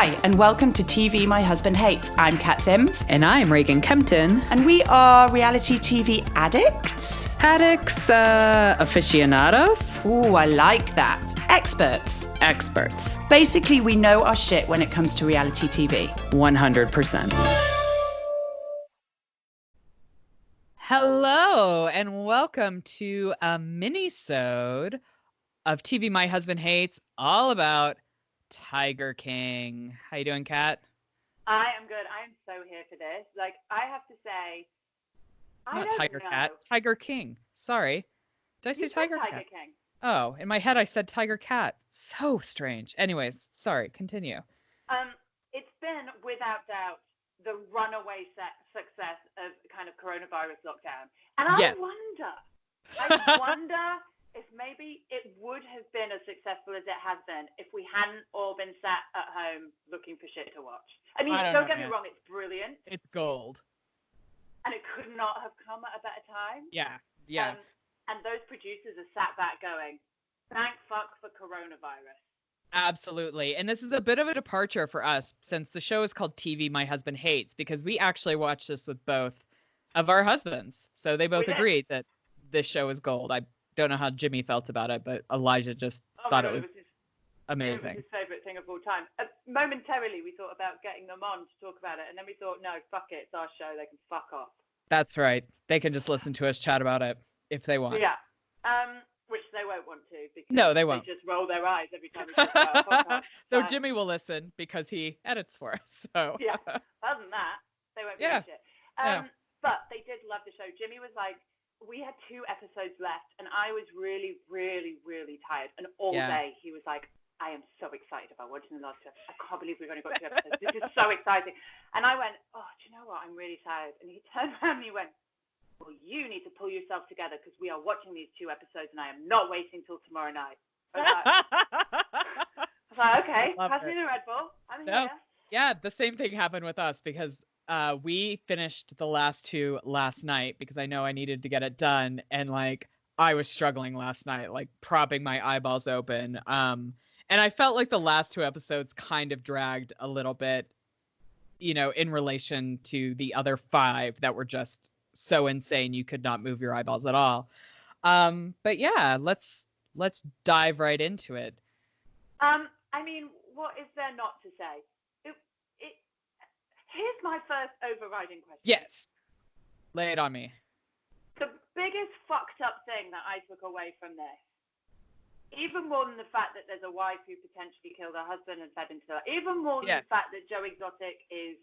Hi, and welcome to TV My Husband Hates. I'm Cat Sims. And I'm Reagan Kempton. And we are reality TV addicts. Addicts, aficionados. Ooh, I like that. Experts. Experts. Basically, we know our shit when it comes to reality TV. 100%. Hello, and welcome to a Minisode of TV My Husband Hates, all about Tiger King. How you doing, Kat? I am good. I'm so here for this. Like, I have to say, Not Tiger Cat, Tiger King. Sorry. Did I say Tiger Cat? Tiger King. Oh, in my head I said Tiger Cat. So strange. Anyways, sorry, continue. It's been, without doubt, the runaway success of kind of coronavirus lockdown. And I wonder if maybe it would have been as successful as it has been if we hadn't all been sat at home looking for shit to watch. I mean, don't get me wrong, it's brilliant. It's gold. And it could not have come at a better time. Yeah. And those producers are sat back going, thank fuck for coronavirus. Absolutely. And this is a bit of a departure for us since the show is called TV My Husband Hates, because we actually watched this with both of our husbands. So they both agreed that this show is gold. I don't know how Jimmy felt about it, but Elijah just thought it was amazing. It was his favorite thing of all time. Momentarily, we thought about getting them on to talk about it, and then we thought, no, fuck it, it's our show. They can fuck off. That's right. They can just listen to us chat about it if they want. Yeah. Which they won't want to, because they won't. They just roll their eyes every time we talk about a podcast. Though Jimmy will listen because he edits for us. So yeah. Other than that, they won't be shit. But they did love the show. Jimmy was like, we had 2 episodes left, and I was really, really, really tired. And all day he was like, I am so excited about watching the last 2 episodes. I can't believe we've only got 2 episodes. This is so exciting. And I went, oh, do you know what? I'm really tired. And he turned around and he went, well, you need to pull yourself together because we are watching these 2 episodes, and I am not waiting till tomorrow night. I was like, okay, pass me the Red Bull. I'm here. Yeah, the same thing happened with us because we finished the last 2 last night because I know I needed to get it done. And like, I was struggling last night, like propping my eyeballs open. And I felt like the last 2 episodes kind of dragged a little bit, you know, in relation to the other 5 that were just so insane you could not move your eyeballs at all. But yeah, let's dive right into it. I mean, what is there not to say? Here's my first overriding question. Yes. Lay it on me. The biggest fucked up thing that I took away from this, even more than the fact that there's a wife who potentially killed her husband and fed into that, even more than the fact that Joe Exotic is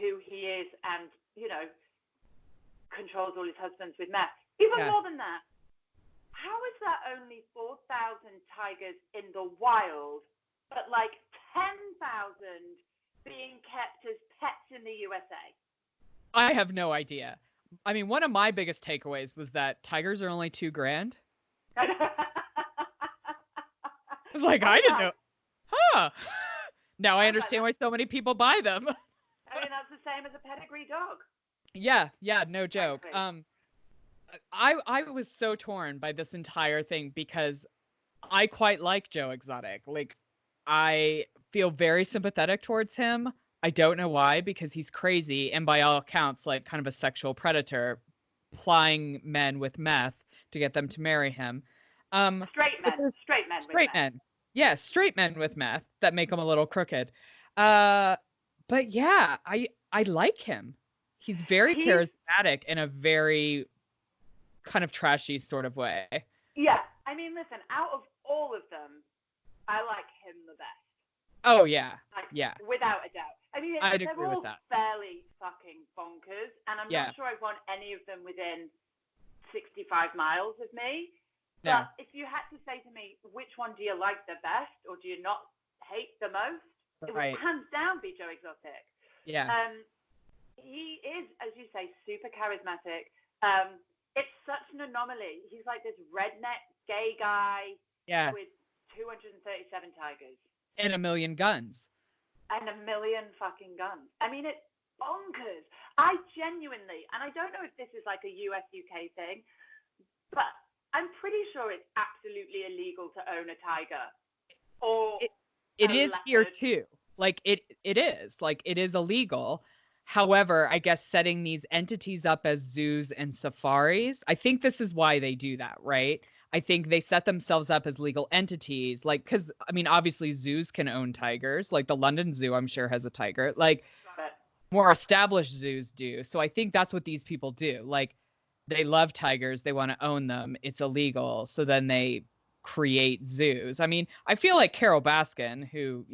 who he is and, you know, controls all his husbands with meth. Even more than that, how is there only 4,000 tigers in the wild, but like 10,000 being kept as pets in the USA? I have no idea. I mean, one of my biggest takeaways was that tigers are only $2,000. I was like, I didn't know. Huh. Now I understand why so many people buy them. I mean, that's the same as a pedigree dog. Yeah, no joke. I was so torn by this entire thing because I quite like Joe Exotic. Like, I feel very sympathetic towards him. I don't know why, because he's crazy and by all accounts, like kind of a sexual predator, plying men with meth to get them to marry him. Straight men. Yeah, straight men with meth that make them a little crooked. But yeah, I like him. He's very charismatic in a very kind of trashy sort of way. Yeah. I mean, listen, out of all of them, I like him the best. Oh, yeah. Without a doubt. I mean, they're all fairly fucking bonkers, and I'm not sure I want any of them within 65 miles of me. But if you had to say to me, which one do you like the best, or do you not hate the most? It would hands down be Joe Exotic. Yeah. He is, as you say, super charismatic. It's such an anomaly. He's like this redneck gay guy with 237 tigers. And 1 million guns. And 1 million fucking guns. I mean, it's bonkers. I genuinely, and I don't know if this is like a US-UK thing, but I'm pretty sure it's absolutely illegal to own a tiger. Or it is here too. Like it is. Like it is illegal. However, I guess setting these entities up as zoos and safaris, I think this is why they do that, right? I think they set themselves up as legal entities, like, because, I mean, obviously zoos can own tigers. Like the London Zoo, I'm sure, has a tiger. Like more established zoos do. So I think that's what these people do. Like they love tigers. They want to own them. It's illegal. So then they create zoos. I mean, I feel like Carole Baskin, who,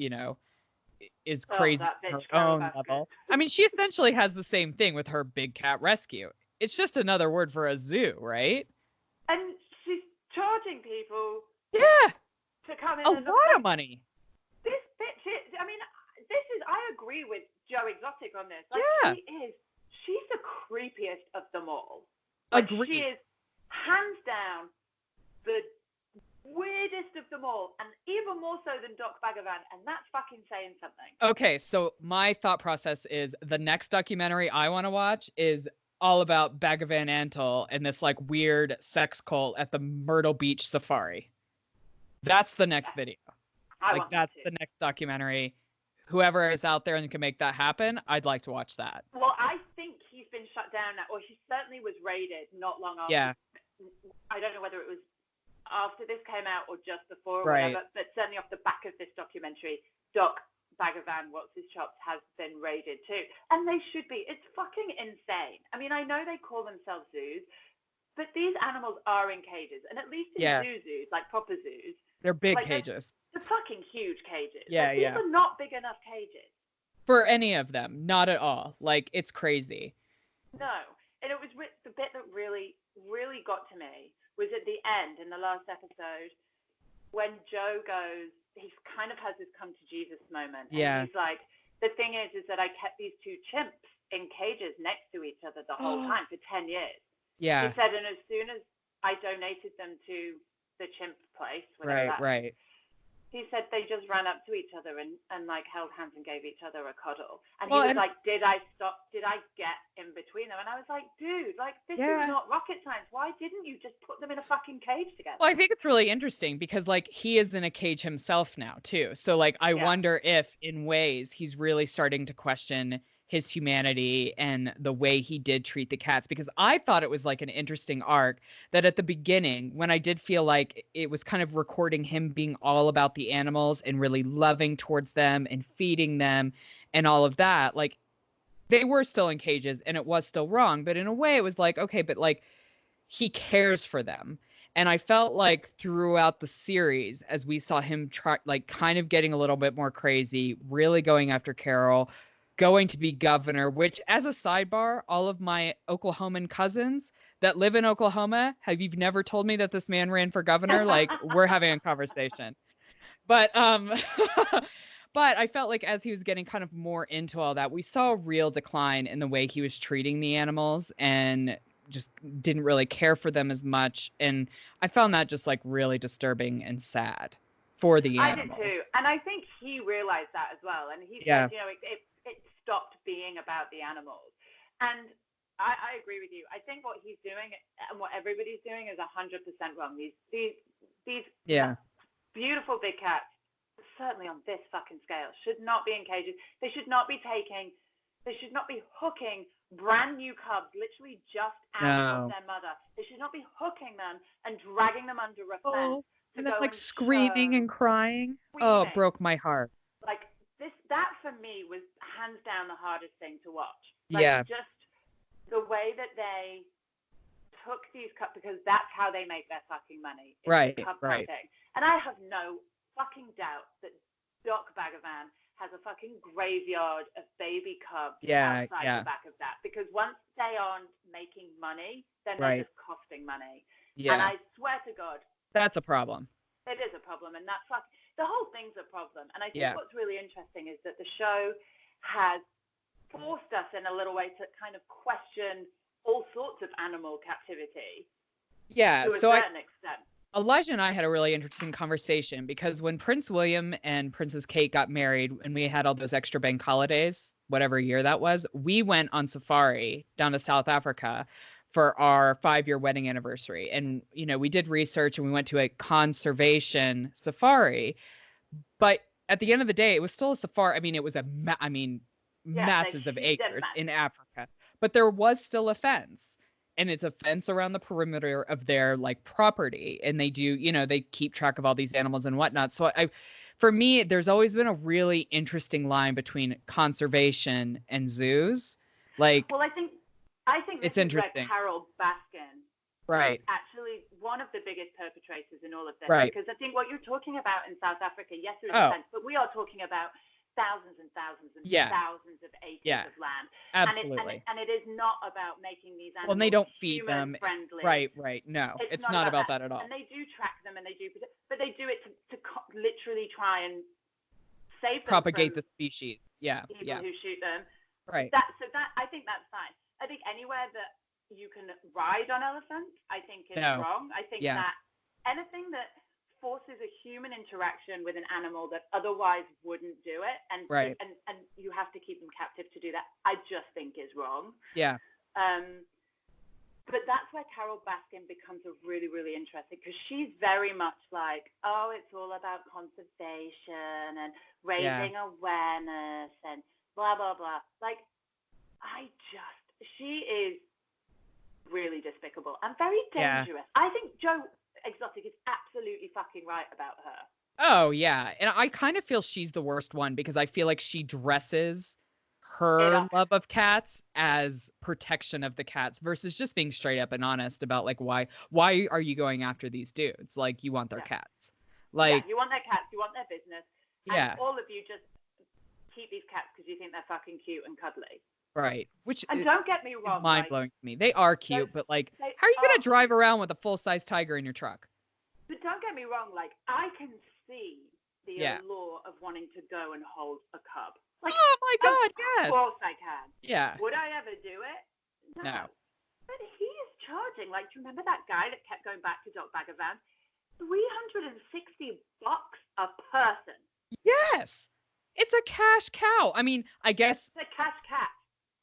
is crazy on her own level. I mean, she essentially has the same thing with her big cat rescue. It's just another word for a zoo, right? And she's charging people. Yeah. To come in a lot of money. This bitch is, I mean, I agree with Joe Exotic on this. Like, yeah. She's the creepiest of them all. Like, Agreed. She is hands down the weirdest of them all, and even more so than Doc Bagavan, and that's fucking saying something. Okay, so my thought process is the next documentary I want to watch is all about Bagavan Antle and this like weird sex cult at the Myrtle Beach Safari. That's the next video. That's the next documentary. Whoever is out there and can make that happen, I'd like to watch that. Well, I think he's been shut down now, or he certainly was raided not long after. Yeah. I don't know whether it was after this came out or just before, or right. whatever, but certainly off the back of this documentary, Doc Bagavan, What's His Chops, has been raided too. And they should be. It's fucking insane. I mean, I know they call themselves zoos, but these animals are in cages. And at least in zoos, like proper zoos, they're big cages. They're fucking huge cages. Yeah, these are not big enough cages. For any of them. Not at all. Like, it's crazy. No. And it was the bit that really, really got to me was at the end in the last episode when Joe goes, he kind of has this come to Jesus moment. And he's like, the thing is that I kept these two chimps in cages next to each other the whole time for 10 years. Yeah. He said, and as soon as I donated them to the chimp place, right. He said they just ran up to each other and like held hands and gave each other a cuddle. And he was like, did I get in between them? And I was like, dude, like this is not rocket science. Why didn't you just put them in a fucking cage together? Well, I think it's really interesting because like he is in a cage himself now too. So like I wonder if in ways he's really starting to question his humanity and the way he did treat the cats, because I thought it was like an interesting arc that at the beginning, when I did feel like it was kind of recording him being all about the animals and really loving towards them and feeding them and all of that, like they were still in cages and it was still wrong. But in a way it was like, okay, but like he cares for them. And I felt like throughout the series, as we saw him try, like kind of getting a little bit more crazy, really going after Carole, going to be governor, which as a sidebar, all of my Oklahoman cousins that live in Oklahoma, you've never told me that this man ran for governor? Like we're having a conversation. But but I felt like as he was getting kind of more into all that, we saw a real decline in the way he was treating the animals and just didn't really care for them as much. And I found that just like really disturbing and sad for the animals. I did too. And I think he realized that as well. And he said, it stopped being about the animals. And I agree with you. I think what he's doing and what everybody's doing is 100% wrong. These beautiful big cats, certainly on this fucking scale, should not be in cages. They should not be hooking brand new cubs, literally just out of their mother. They should not be hooking them and dragging them under a fence. And then like screaming and crying. Oh, it broke my heart. Like that for me was hands down the hardest thing to watch. Just the way that they took these cubs, because that's how they make their fucking money. Right. And I have no fucking doubt that Doc Bagavan has a fucking graveyard of baby cubs outside the back of that. Because once they aren't making money, then they're just costing money. Yeah. And I swear to God, that's a problem. It is a problem, and the whole thing's a problem. And I think what's really interesting is that the show has forced us in a little way to kind of question all sorts of animal captivity. Yeah, to a certain extent. Elijah and I had a really interesting conversation because when Prince William and Princess Kate got married and we had all those extra bank holidays, whatever year that was, we went on safari down to South Africa for our 5-year wedding anniversary. And, we did research and we went to a conservation safari, but at the end of the day, it was still a safari. I mean, it was masses of they acres massive. in Africa, but there was still a fence, and it's a fence around the perimeter of their like property, and they do, they keep track of all these animals and whatnot. So for me, there's always been a really interesting line between conservation and zoos. Like, well, I think it's this interesting. is where Carole Baskin Right. is actually one of the biggest perpetrators in all of this. Right. Because I think what you're talking about in South Africa, yes, there is a fence, but we are talking about thousands and thousands and thousands of acres of land. Absolutely. And it is not about making these animals and they don't feed them friendly. Right. No, it's not about that at all. And they do track them, and they do, but they do it to literally try and save them propagate from the species. People who shoot them. Right. So I think that's fine. I think anywhere that you can ride on elephants, I think is wrong. I think that anything that forces a human interaction with an animal that otherwise wouldn't do it, and you have to keep them captive to do that, I just think is wrong. Yeah. But that's where Carole Baskin becomes a really, really interesting, because she's very much like, oh, it's all about conservation and raising awareness and blah, blah, blah. Like, she is really despicable and very dangerous. I think Joe Exotic is absolutely fucking right about her. Oh, yeah. And I kind of feel she's the worst one, because I feel like she dresses her love of cats as protection of the cats versus just being straight up and honest about, like, why are you going after these dudes? Like, you want their cats. Like, you want their cats, you want their business. And all of you just keep these cats because you think they're fucking cute and cuddly. Right. Which, and don't get me wrong, mind-blowing to me. They are cute, but like, how are you going to drive around with a full-size tiger in your truck? But don't get me wrong, like, I can see the allure of wanting to go and hold a cub. Like, oh my God, yes. Of course I can. Yeah. Would I ever do it? No. But he is charging. Like, do you remember that guy that kept going back to Dog Bagger Van? $360 a person. Yes. It's a cash cow. I mean, I guess. It's a cash cat.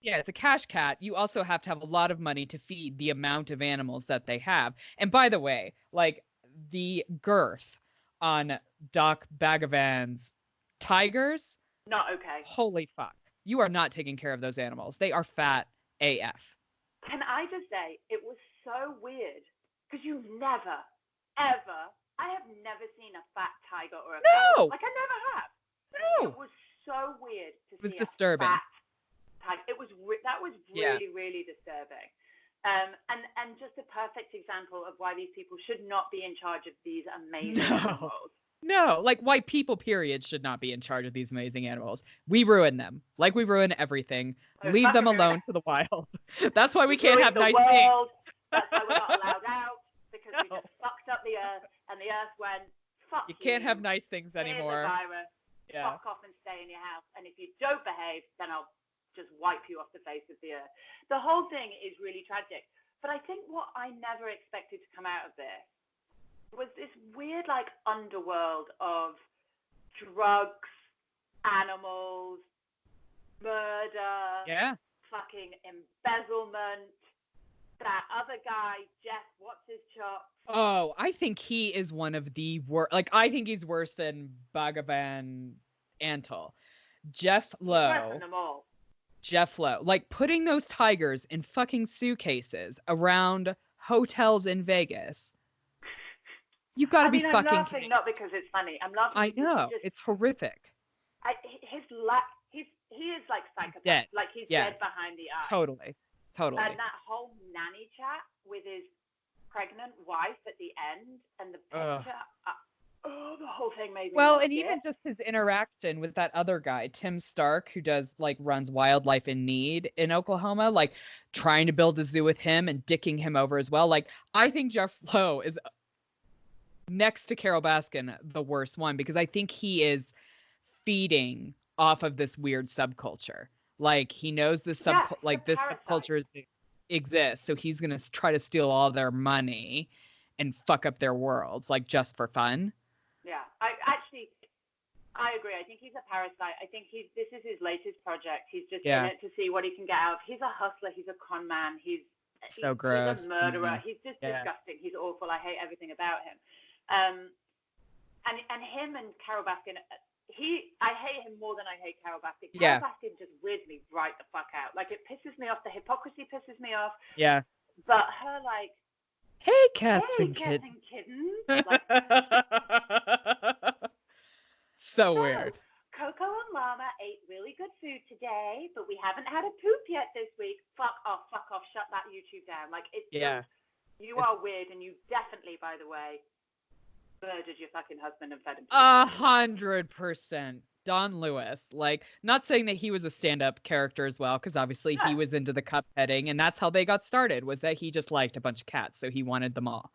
Yeah, it's a cash cat. You also have to have a lot of money to feed the amount of animals that they have. And by the way, like, the girth on Doc Bagavan's tigers. Not okay. Holy fuck. You are not taking care of those animals. They are fat AF. Can I just say, it was so weird, because you've never, ever, I have never seen a fat tiger or a cow. Like, I never have. No. It was so weird to see. It was disturbing. A fat tiger. That was really, really disturbing. And just a perfect example of why these people should not be in charge of these amazing animals. No, like, white people, period, should not be in charge of these amazing animals. We ruin them. Like, we ruin everything. Leave them alone to the wild. That's why we can't have nice things. That's why we're not allowed out, because we just fucked up the earth, and the earth went, fuck you. You can't have nice things anymore. Here's a virus. Fuck off and stay in your house. And if you don't behave, then I'll just wipe you off the face of the earth. The whole thing is really tragic. But I think what I never expected to come out of this was this weird, like, underworld of drugs, animals, murder, fucking embezzlement. That other guy, Jeff, what's his chop? Oh, I think he is one of the worst. Like, I think he's worse than Bhagavan Antal. Jeff Lowe. He's worse than them all. Jeff Lowe. Like, putting those tigers in fucking suitcases around hotels in Vegas. You've got to be fucking I'm laughing kidding. Not because it's funny. I'm laughing. I know. It's horrific. He is like psychopath. Dead. Like, he's dead behind the eye. Totally. And that whole nanny chat with his pregnant wife at the end, and the picture. The whole thing made me. Well, and even just his interaction with that other guy, Tim Stark, who runs Wildlife in Need in Oklahoma, like, trying to build a zoo with him and dicking him over as well. Like, I think Jeff Lowe is, next to Carole Baskin, the worst one, because I think he is feeding off of this weird subculture. Like, he knows this this subculture exists, so he's gonna try to steal all their money and fuck up their worlds, like, just for fun. Yeah, I agree. I think he's a parasite. I think this is his latest project. He's just in it to see what he can get out of. He's a hustler. He's a con man. He's gross. He's a murderer. Mm-hmm. He's just disgusting. He's awful. I hate everything about him. And him and Carole Baskin, I hate him more than I hate Carole Baskin. Yeah. Carole Baskin just weirds me right the fuck out. Like, it pisses me off. The hypocrisy pisses me off. Yeah. But her, like, hey, cats and kittens. kittens. Like, so weird. Coco and Llama ate really good food today, but we haven't had a poop yet this week. Fuck off. Shut that YouTube down. Like, it's Yeah. You are weird, and you definitely, by the way, murdered your fucking husband and fed him. 100%. Don Lewis. Like, not saying that he was a stand-up character as well, because obviously he was into the cup petting, and that's how they got started, was that he just liked a bunch of cats, so he wanted them all.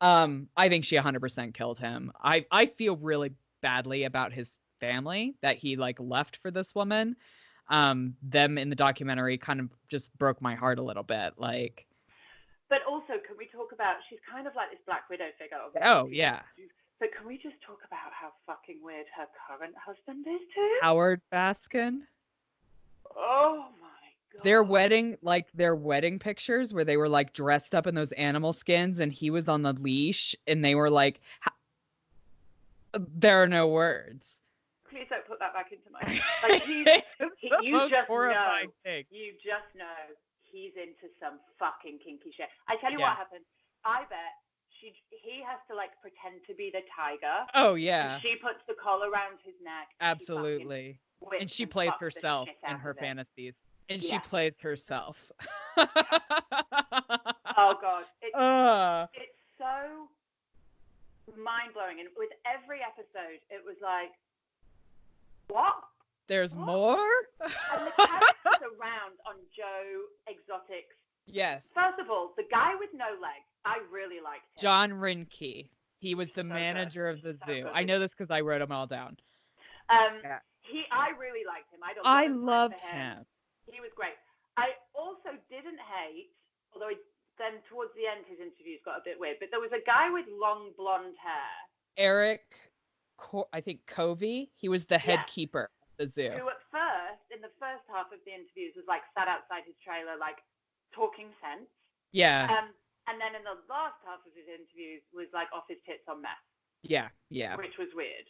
I think she 100% killed him. I feel really badly about his family that he like left for this woman. Them in the documentary kind of just broke my heart a little bit. Like, but also, can we talk about, she's kind of like this Black Widow figure. Oh, yeah. But can we just talk about how fucking weird her current husband is too? Howard Baskin. Oh my god. Their wedding pictures where they were like dressed up in those animal skins and he was on the leash and they were like, there are no words. Please don't put that back into my head. Like, you just know he's into some fucking kinky shit. I tell you what happened. I bet he has to like pretend to be the tiger. Oh yeah. She puts the collar around his neck. Absolutely. And she played herself in her fantasies. And she played herself. Oh god. It's so mind-blowing. And with every episode, it was like, what? There's more? And the characters around on Joe Exotic's. Yes. First of all, the guy with no legs, I really liked him. John Rinke. He was the manager of the zoo. I know this because I wrote them all down. I really liked him. I love him. He was great. I also didn't hate, although then towards the end his interviews got a bit weird, but there was a guy with long blonde hair. Eric, I think Covey. He was the head keeper of the zoo. Who at first, in the first half of the interviews, was like sat outside his trailer, like talking sense. Yeah. And then in the last half of his interviews was like off his tits on meth. Yeah. Which was weird.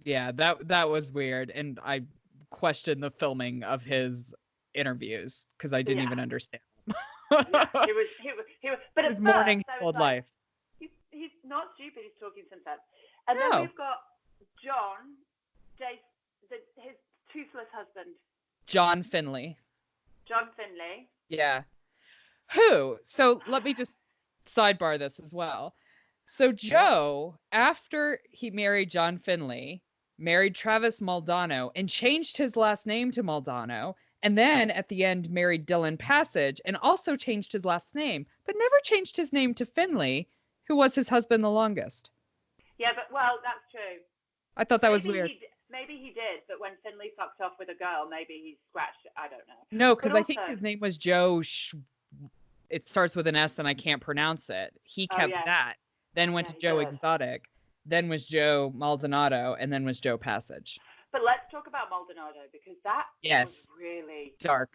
Yeah, that was weird, and I questioned the filming of his interviews because I didn't even understand them. He was. But his morning old life. He's not stupid. He's talking some sense. And then we've got John, his toothless husband. John Finley. Yeah. Who? So let me just sidebar this as well. So Joe, after he married John Finley, married Travis Maldonado and changed his last name to Maldonado, and then at the end married Dylan Passage and also changed his last name, but never changed his name to Finley, who was his husband the longest. Yeah, but well, that's true. I thought that was weird. Maybe he did, but when Finley fucked off with a girl, maybe he scratched it. I don't know. No, because I think his name was Joe. It starts with an S, and I can't pronounce it. He kept that. Then went to Joe Exotic. Then was Joe Maldonado, and then was Joe Passage. But let's talk about Maldonado because that was really dark,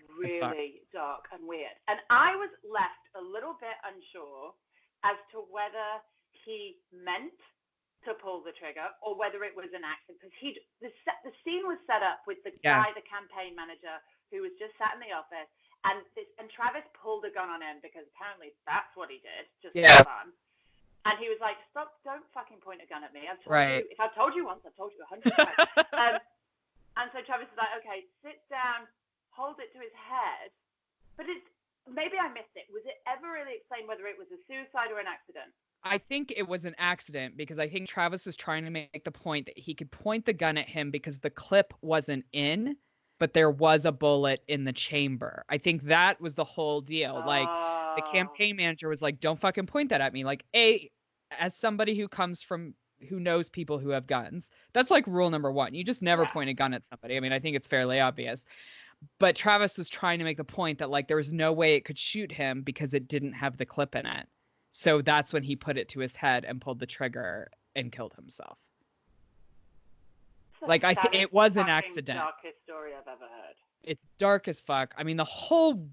dark and weird. And I was left a little bit unsure as to whether he meant to pull the trigger or whether it was an accident, because the scene was set up with the guy, the campaign manager, who was just sat in the office, and Travis pulled a gun on him because apparently that's what he did, just for fun. And he was like, "Stop! Don't fucking point a gun at me. I've told you. If I've told you once, I've told you 100 times." And so Travis was like, "Okay, sit down, hold it to his head." But maybe I missed it. Was it ever really explained whether it was a suicide or an accident? I think it was an accident because I think Travis was trying to make the point that he could point the gun at him because the clip wasn't in, but there was a bullet in the chamber. I think that was the whole deal. Like, the campaign manager was like, "Don't fucking point that at me." Like, as somebody who knows people who have guns, that's like rule number one. You just never point a gun at somebody. I mean, I think it's fairly obvious. But Travis was trying to make the point that like there was no way it could shoot him because it didn't have the clip in it. So that's when he put it to his head and pulled the trigger and killed himself. Like, I think it was an accident. Darkest story I've ever heard. It's dark as fuck. I mean, the whole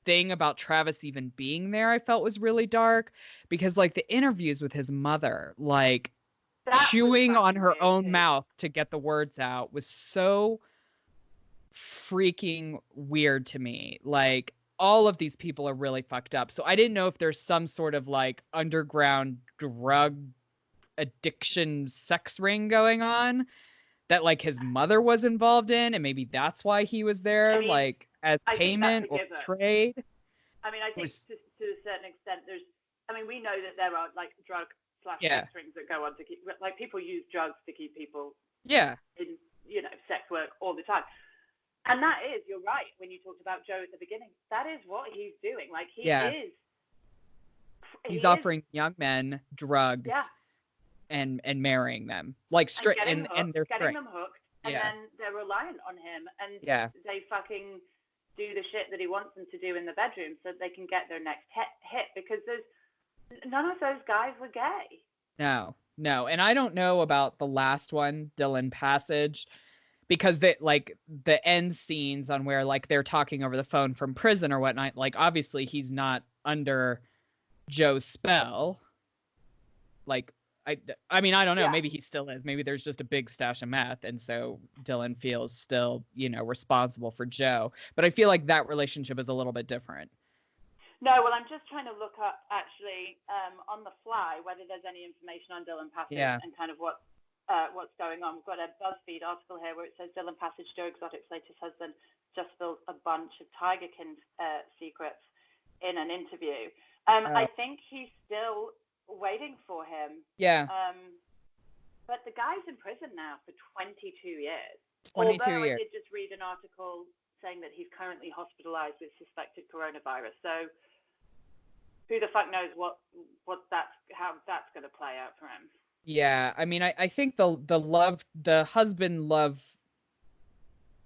thing about Travis even being there, I felt was really dark because like the interviews with his mother, like chewing on her own too. mouth to get the words out was so freaking weird to me. Like, all of these people are really fucked up. So I didn't know if there's some sort of like underground drug addiction sex ring going on that like his mother was involved in, and maybe that's why he was there, like as payment or trade. I mean, I think to a certain extent, we know that there are like drug / sex rings that go on to keep, like, people use drugs to keep people in, sex work all the time. And that is, you're right, when you talked about Joe at the beginning, that is what he's doing. Like, he's offering young men drugs and marrying them, like straight, and they're getting them hooked, and then they're reliant on him, and they fucking do the shit that he wants them to do in the bedroom so that they can get their next hit, because none of those guys were gay. No, and I don't know about the last one, Dylan Passage, because the end scenes on where like they're talking over the phone from prison or whatnot, like obviously he's not under Joe's spell. Like, I mean, I don't know. Maybe he still is. Maybe there's just a big stash of meth, and so Dylan feels still, responsible for Joe. But I feel like that relationship is a little bit different. No, well, I'm just trying to look up actually on the fly whether there's any information on Dylan Passage and kind of what's going on. We've got a BuzzFeed article here where it says Dylan Passage, Joe Exotic's latest husband, just spilled a bunch of Tigerkin secrets in an interview. I think he's still waiting for him. Yeah. But the guy's in prison now for 22 years. 22 Although years. I did just read an article saying that he's currently hospitalized with suspected coronavirus. So who the fuck knows how that's going to play out for him. Yeah, I mean, I think the husband love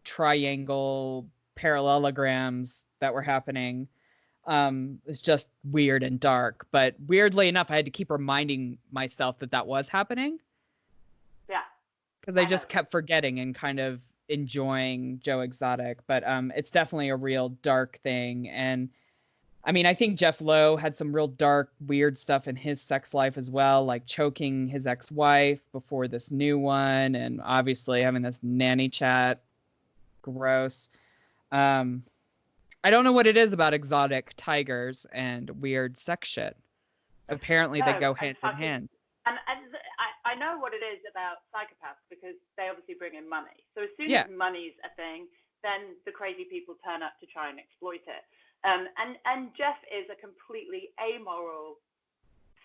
triangle parallelograms that were happening is just weird and dark. But weirdly enough, I had to keep reminding myself that was happening. Yeah. Because I just kept forgetting and kind of enjoying Joe Exotic. But it's definitely a real dark thing. And I mean, I think Jeff Lowe had some real dark, weird stuff in his sex life as well, like choking his ex-wife before this new one, and obviously having this nanny chat. Gross. I don't know what it is about exotic tigers and weird sex shit. Apparently they go hand in hand. And I know what it is about psychopaths, because they obviously bring in money. So as soon as money's a thing, then the crazy people turn up to try and exploit it. And Jeff is a completely amoral,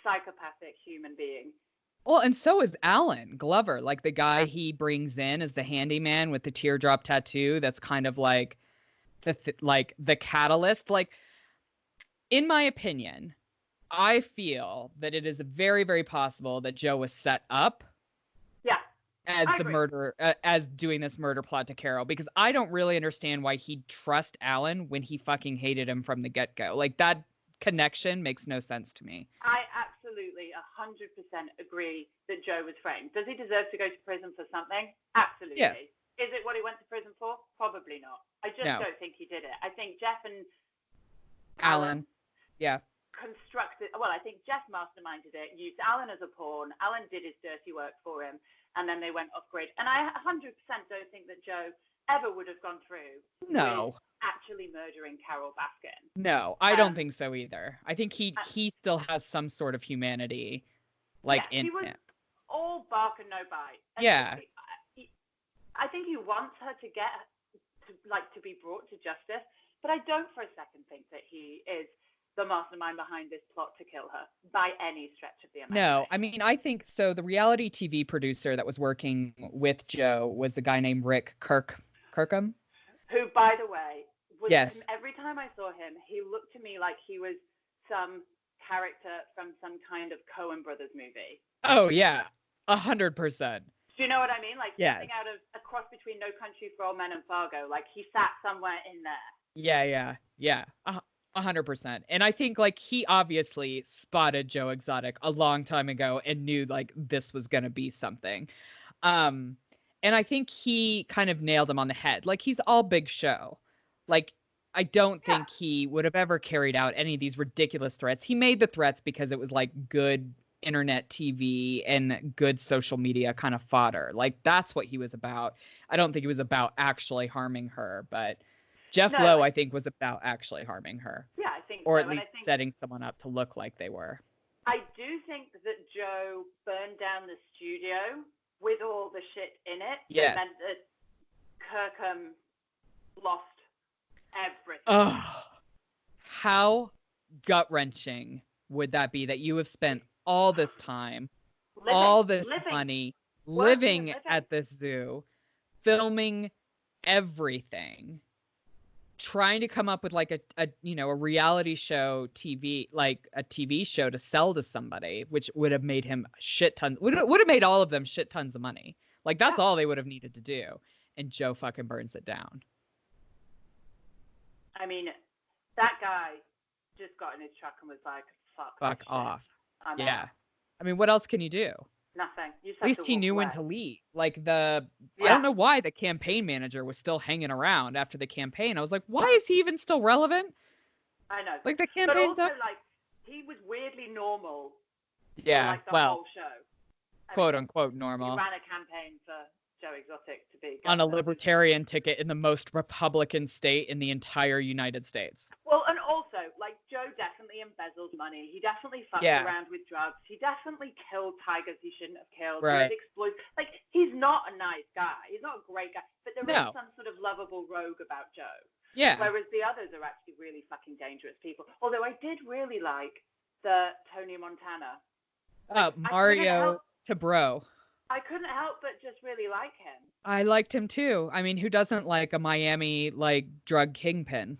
psychopathic human being. Well, and so is Alan Glover, like the guy he brings in as the handyman with the teardrop tattoo. That's kind of like the catalyst. Like, in my opinion, I feel that it is very, very possible that Joe was set up as the murderer, as doing this murder plot to Carole, because I don't really understand why he'd trust Alan when he fucking hated him from the get-go. Like, that connection makes no sense to me. I absolutely 100% agree that Joe was framed. Does he deserve to go to prison for something? Absolutely. Yes. Is it what he went to prison for? Probably not. I just don't think he did it. I think Jeff and Alan constructed. Well, I think Jeff masterminded it, used Alan as a pawn. Alan did his dirty work for him, and then they went off grid. And I 100% don't think that Joe ever would have gone through with actually murdering Carole Baskin. No, I don't think so either. I think he still has some sort of humanity, in he was him. All bark and no bite. And I think he wants her to get to be brought to justice, but I don't for a second think that he is the mastermind behind this plot to kill her by any stretch of the imagination. No, I mean, I think so. The reality TV producer that was working with Joe was a guy named Rick Kirkham. Who, by the way, every time I saw him, he looked to me like he was some character from some kind of Coen Brothers movie. Oh, yeah, 100%. Do you know what I mean? Like something out of a cross between No Country for Old Men and Fargo. Like he sat somewhere in there. Yeah. 100%. And I think he obviously spotted Joe Exotic a long time ago and knew this was going to be something. And I think he kind of nailed him on the head. He's all big show. I don't think he would have ever carried out any of these ridiculous threats. He made the threats because it was good internet TV and good social media kind of fodder. Like, that's what he was about. I don't think he was about actually harming her, but Jeff Lowe, I think, was about actually harming her. Yeah, I think or so. at least setting someone up to look like they were. I do think that Joe burned down the studio with all the shit in it. Yes. That meant that Kirkham lost everything. Oh, how gut-wrenching would that be, that you have spent all this time, all this money, living at this zoo, filming everything, trying to come up with like a reality show TV, like a TV show to sell to somebody, which would have made him would have made all of them shit tons of money. Like, that's all they would have needed to do. And Joe fucking burns it down. I mean, that guy just got in his truck and was like, fuck off. I'm yeah. out. I mean, what else can you do? Nothing. At least he knew when to leave. Like, I don't know why the campaign manager was still hanging around after the campaign. I was like, why is he even still relevant? I know. Like, the campaign's but also, up. like, he was weirdly normal. Yeah, for, like, the whole show. Quote unquote normal. He ran a campaign for Joe Exotic to be on a libertarian ticket in the most Republican state in the entire United States. Well, and also, like, Joe definitely embezzled money. He definitely fucked around with drugs. He definitely killed tigers he shouldn't have killed. Right. He exploited. Like, he's not a nice guy. He's not a great guy. But there is some sort of lovable rogue about Joe. Yeah. Whereas the others are actually really fucking dangerous people. Although I did really like the Tony Montana. Mario Tabro. I couldn't help but just really like him. I liked him too. I mean, who doesn't like a Miami, like, drug kingpin?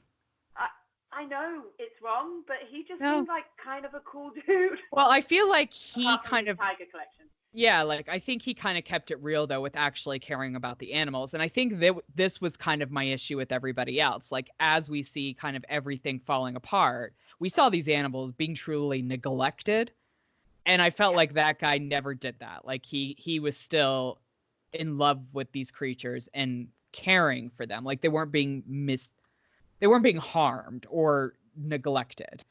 I know it's wrong, but he just seemed like kind of a cool dude. Well, I feel like he kind of Tiger collection. Yeah, like, I think he kind of kept it real, though, with actually caring about the animals. And I think that this was kind of my issue with everybody else. Like, as we see kind of everything falling apart, we saw these animals being truly neglected. And I felt like that guy never did that. Like, he was still in love with these creatures and caring for them. Like, they weren't being harmed or neglected.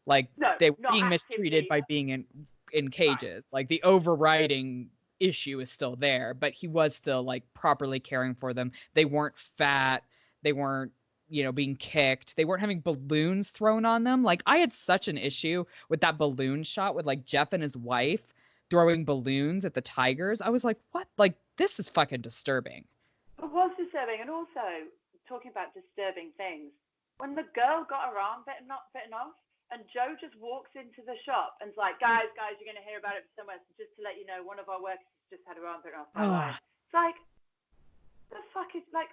Like, they were being mistreated by being in cages. Right. Like, the overriding issue is still there, but he was still, like, properly caring for them. They weren't fat. They weren't, being kicked. They weren't having balloons thrown on them. Like, I had such an issue with that balloon shot with, like, Jeff and his wife throwing balloons at the tigers. I was like, what? Like, this is fucking disturbing. It was disturbing. And also, talking about disturbing things, when the girl got her arm bitten off, and Joe just walks into the shop and's like, guys, you're going to hear about it somewhere. So just to let you know, one of our workers just had her arm bitten off. It's like, the fuck is, like...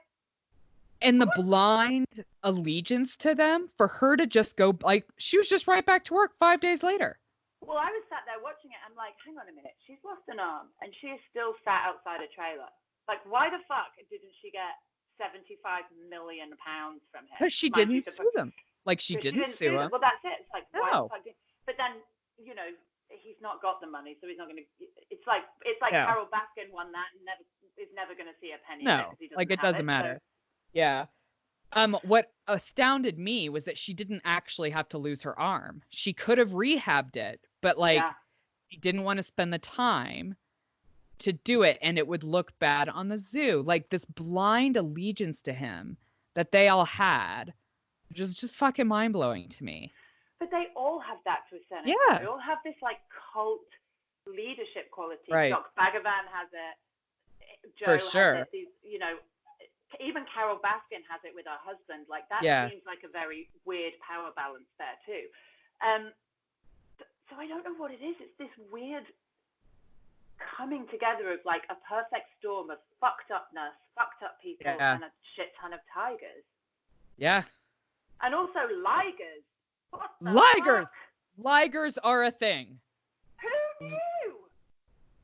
And the blind allegiance to them, for her to just go, like, she was just right back to work 5 days later. Well, I was sat there watching it. I'm like, hang on a minute. She's lost an arm, and she is still sat outside a trailer. Like, why the fuck didn't she get £75 million from him? Because she didn't sue them. Like, she didn't sue him. Well, that's it. It's like, why the fuck but then, he's not got the money, so he's not going to... It's like Carole Baskin won that and is never going to see a penny. No, like, it doesn't matter. So. Yeah. What astounded me was that she didn't actually have to lose her arm. She could have rehabbed it, but, like, she didn't want to spend the time to do it, and it would look bad on the zoo. Like, this blind allegiance to him that they all had, which is just fucking mind-blowing to me. But they all have that to a certain extent. They all have this, like, cult leadership quality. Right. Doc Bagavan has it. Joe For sure. has it. Even Carole Baskin has it with her husband. Like, that seems like a very weird power balance there, too. So I don't know what it is. It's this weird coming together of, like, a perfect storm of fucked upness, fucked up people, and a shit ton of tigers. Yeah. And also ligers. What the Ligers! Fuck? Ligers are a thing. Who knew?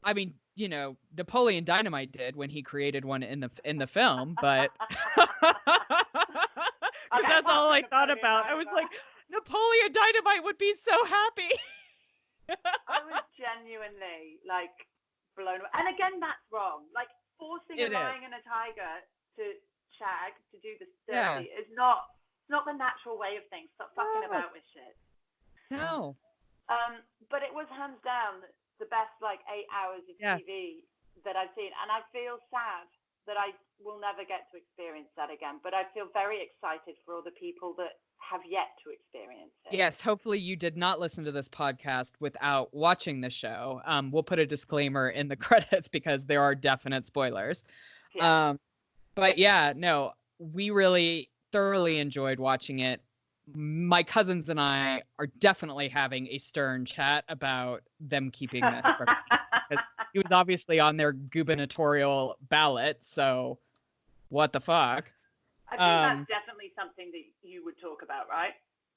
I mean, Napoleon Dynamite did when he created one in the film, but that's all I thought about. I was like, Napoleon Dynamite would be so happy. I was genuinely, like, blown away. And again, that's wrong. Like, forcing a lion and a tiger to shag, to do the dirty, is not the natural way of things. Stop fucking about with shit. No. But it was hands down the best like 8 hours of TV that I've seen, and I feel sad that I will never get to experience that again. But I feel very excited for all the people that have yet to experience it. Yes, hopefully you did not listen to this podcast without watching the show. We'll put a disclaimer in the credits because there are definite spoilers. Yeah. But yeah, no, we really thoroughly enjoyed watching it. My cousins and I are definitely having a stern chat about them keeping this from me. He was obviously on their gubernatorial ballot, so what the fuck? I think that's definitely something that you would talk about, right?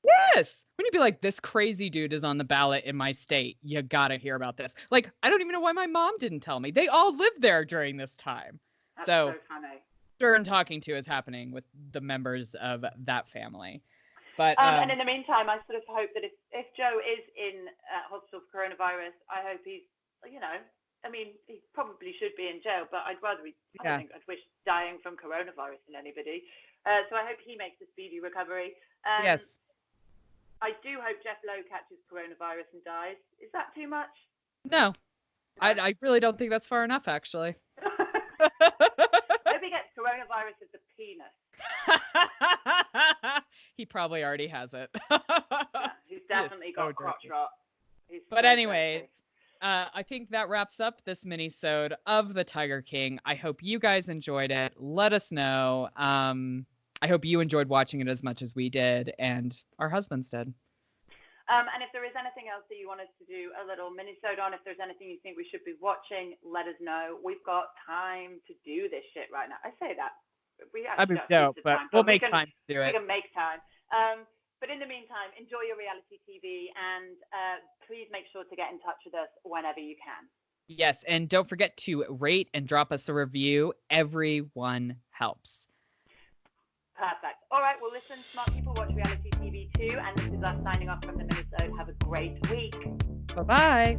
Yes. When you'd be like, this crazy dude is on the ballot in my state, you gotta hear about this. Like, I don't even know why my mom didn't tell me. They all lived there during this time. That's so funny. Stern talking to is happening with the members of that family. But and in the meantime, I sort of hope that if Joe is in hospital for coronavirus, I hope he's, I mean, he probably should be in jail, but I don't think I'd wish dying from coronavirus in anybody. So I hope he makes a speedy recovery. Yes. I do hope Jeff Lowe catches coronavirus and dies. Is that too much? No. I really don't think that's far enough, actually. I hope he gets coronavirus of the penis. He probably already has it. He's definitely got crotch rot. But anyway, I think that wraps up this minisode of The Tiger King. I hope you guys enjoyed it. Let us know. I hope you enjoyed watching it as much as we did and our husbands did. And if there is anything else that you want us to do a little minisode on, if there's anything you think we should be watching, let us know. We've got time to do this shit right now. I say that. We actually don't but time, we'll make time to do it. We can make time. But in the meantime, enjoy your reality TV and please make sure to get in touch with us whenever you can. Yes, and don't forget to rate and drop us a review. Everyone helps. Perfect. All right, well, listen, smart people watch reality TV too, and this is us signing off from the Minisode. Have a great week. Bye-bye.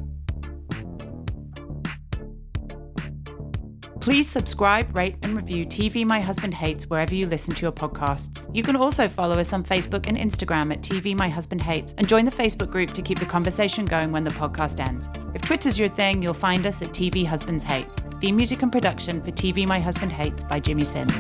Please subscribe, rate, and review TV My Husband Hates wherever you listen to your podcasts. You can also follow us on Facebook and Instagram at TV My Husband Hates and join the Facebook group to keep the conversation going when the podcast ends. If Twitter's your thing, you'll find us at TV Husbands Hate. Theme music and production for TV My Husband Hates by Jimmy Sims.